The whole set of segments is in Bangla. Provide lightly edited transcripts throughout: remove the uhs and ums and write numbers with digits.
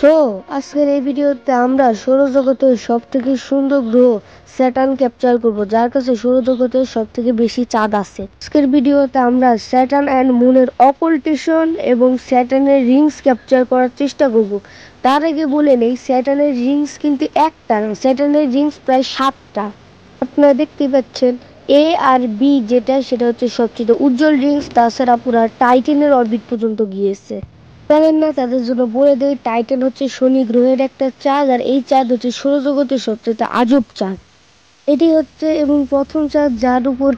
সো আজকের এই ভিডিওতে আমরা সৌরজগতের সবথেকে সুন্দর গ্রহ স্যাটার্ন ক্যাপচার করব, যার কাছে সৌরজগতের সবথেকে বেশি চাঁদ আছে। আজকের ভিডিওতে আমরা স্যাটার্ন অ্যান্ড মুনের অকাল্টেশন এবং স্যাটার্নের রিংস ক্যাপচার করার চেষ্টা করব। তার আগে বলে নেই, স্যাটার্নের রিংস কিন্তু একটা না, স্যাটার্নের রিংস প্রায় 7টা। আপনারা দেখতে পাচ্ছেন এ আর বি, সেটা হচ্ছে সবচেয়ে উজ্জ্বল রিংস। তাছাড়া পুরা টাইটানের অরবিট পর্যন্ত গিয়েছে। জানেন না, তাদের জন্য বলে দেয়, টাইটান হচ্ছে শনি গ্রহের একটা চাঁদ, আর এই চাঁদ হচ্ছে সৌরজগতের সবচেয়ে আজব চাঁদ। এটি হচ্ছে এবং প্রথম চাঁদ যার উপর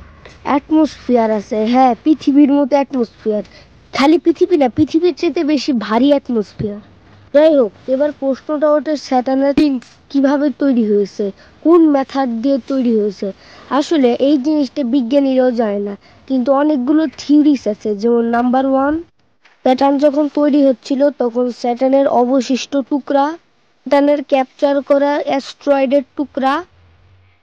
অ্যাটমসফিয়ার আছে। হ্যাঁ, পৃথিবীর মতো অ্যাটমসফিয়ার। খালি পৃথিবী না, পৃথিবীর চেয়ে বেশি ভারী অ্যাটমসফিয়ার। যাই হোক, এবার প্রশ্নটা ওঠে স্যাটার্নের রিংস কিভাবে তৈরি হয়েছে, কোন মেথড দিয়ে তৈরি হয়েছে। আসলে এই জিনিসটা বিজ্ঞানীরাও জানে না, কিন্তু অনেকগুলো থিওরিস আছে। যেমন নাম্বার 1, স্যাটার্ন যখন তৈরি হচ্ছিল তখন স্যাটার্নের অবশিষ্ট টুকরা, স্যাটার্নের ক্যাপচার করা অ্যাস্ট্রয়েডের টুকরা,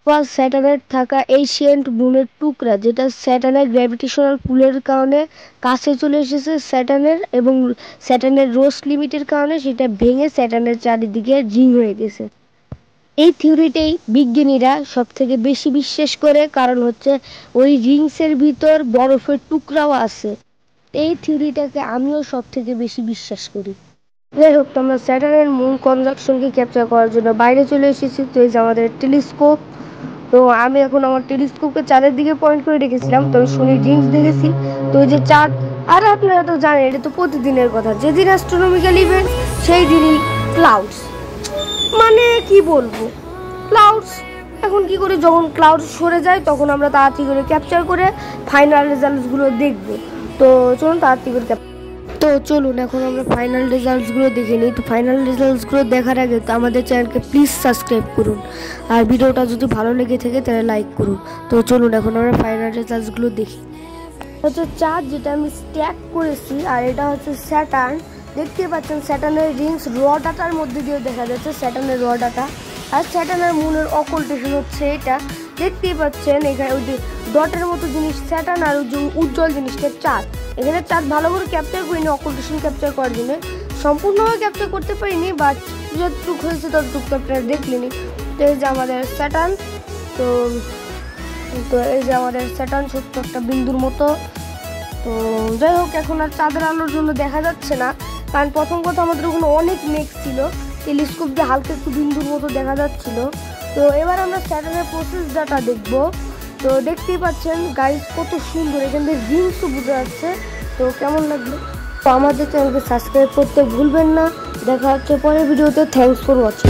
বা স্যাটার্নের থাকা এশিয়েন্ট মুনের টুকরা, যেটা স্যাটার্নের গ্র্যাভিটেশনাল পুলের কারণে কাছে চলে এসেছে স্যাটার্নের, এবং স্যাটার্নের রোস লিমিটের কারণে সেটা ভেঙে স্যাটার্নের চারিদিকে রিং হয়ে গেছে। এই থিওরিটাই বিজ্ঞানীরা সব থেকে বেশি বিশ্বাস করে, কারণ হচ্ছে ওই রিংসের ভিতর বরফের টুকরাও আছে। এই থিওরিটাকে আমিও সব থেকে বেশি বিশ্বাস করি। যাই হোক, আমরা স্যাটার্নের মুন কনজাংশনকে ক্যাপচার করার জন্য বাইরে চলে এসেছি। তো এই যে আমাদের টেলিস্কোপ। তো আমি এখন আমার টেলিস্কোপকে চাঁদের দিকে পয়েন্ট করে রেখেছিলাম, তো আমি শনির রিংস দেখেছি। তো এই যে চাঁদ, আর আপনারা তো জানেন এটা তো প্রতিদিনের কথা, যেদিন অ্যাস্ট্রোনমিক্যাল ইভেন্ট সেই দিনই ক্লাউডস, মানে কি বলবো, ক্লাউডস। এখন কি করে, যখন ক্লাউড সরে যায় তখন আমরা তাড়াতাড়ি করে ক্যাপচার করে ফাইনাল রেজাল্টসগুলো দেখবো। তো চলুন তাড়াতাড়ি করে এখন আমরা ফাইনাল রেজাল্টসগুলো দেখে নিই। তো ফাইনাল রেজাল্টসগুলো দেখার আগে তো আমাদের চ্যানেলকে প্লিজ সাবস্ক্রাইব করুন, আর ভিডিওটা যদি ভালো লেগে থাকে তাহলে লাইক করুন। তো চলুন এখন আমরা ফাইনাল রেজাল্টসগুলো দেখি। হচ্ছে চাঁদ, যেটা আমি স্ট্যাক করেছি, আর এটা হচ্ছে স্যাটার্ন। দেখতে পাচ্ছেন স্যাটার্নের রিংস র ডাটার মধ্যে দিয়ে দেখা যাচ্ছে, স্যাটার্নের র ডাটা। আর স্যাটার্নের মুনের অকাল্টেশন হচ্ছে এটা। দেখতেই পাচ্ছেন এখানে ওই যে ডটের মতো জিনিস স্যাটার্ন, আর ওই যে উজ্জ্বল জিনিসটা চাঁদ। এখানে চাঁদ ভালো করে ক্যাপচার করিনি অকাল্টেশন ক্যাপচার করার জন্য, সম্পূর্ণভাবে ক্যাপচার করতে পারিনি, বাট যতটুকু হয়েছে ততটুকু আপনারা দেখলেনি। তো এই যে আমাদের স্যাটার্ন, তো এই যে আমাদের স্যাটার্ন ছোট্ট একটা বিন্দুর মতো। তো যাই হোক, এখন আর চাঁদের আলোর জন্য দেখা যাচ্ছে না, কারণ প্রথম কথা আমাদের ওখানে অনেক মেঘ ছিল, টেলিস্কোপ দিয়ে হালকা একটু বিন্দুর মতো দেখা যাচ্ছিল। তো এবার আমরা স্যাটার্নের প্রসেস ডাটা দেখব। তো দেখতেই পাচ্ছেন গাইস কত সুন্দর, এখান থেকে রিংসও বোঝা যাচ্ছে। তো কেমন লাগলো? তো আমাদের চ্যানেলকে সাবস্ক্রাইব করতে ভুলবেন না। দেখা হচ্ছে পরের ভিডিওতে। Thanks for watching.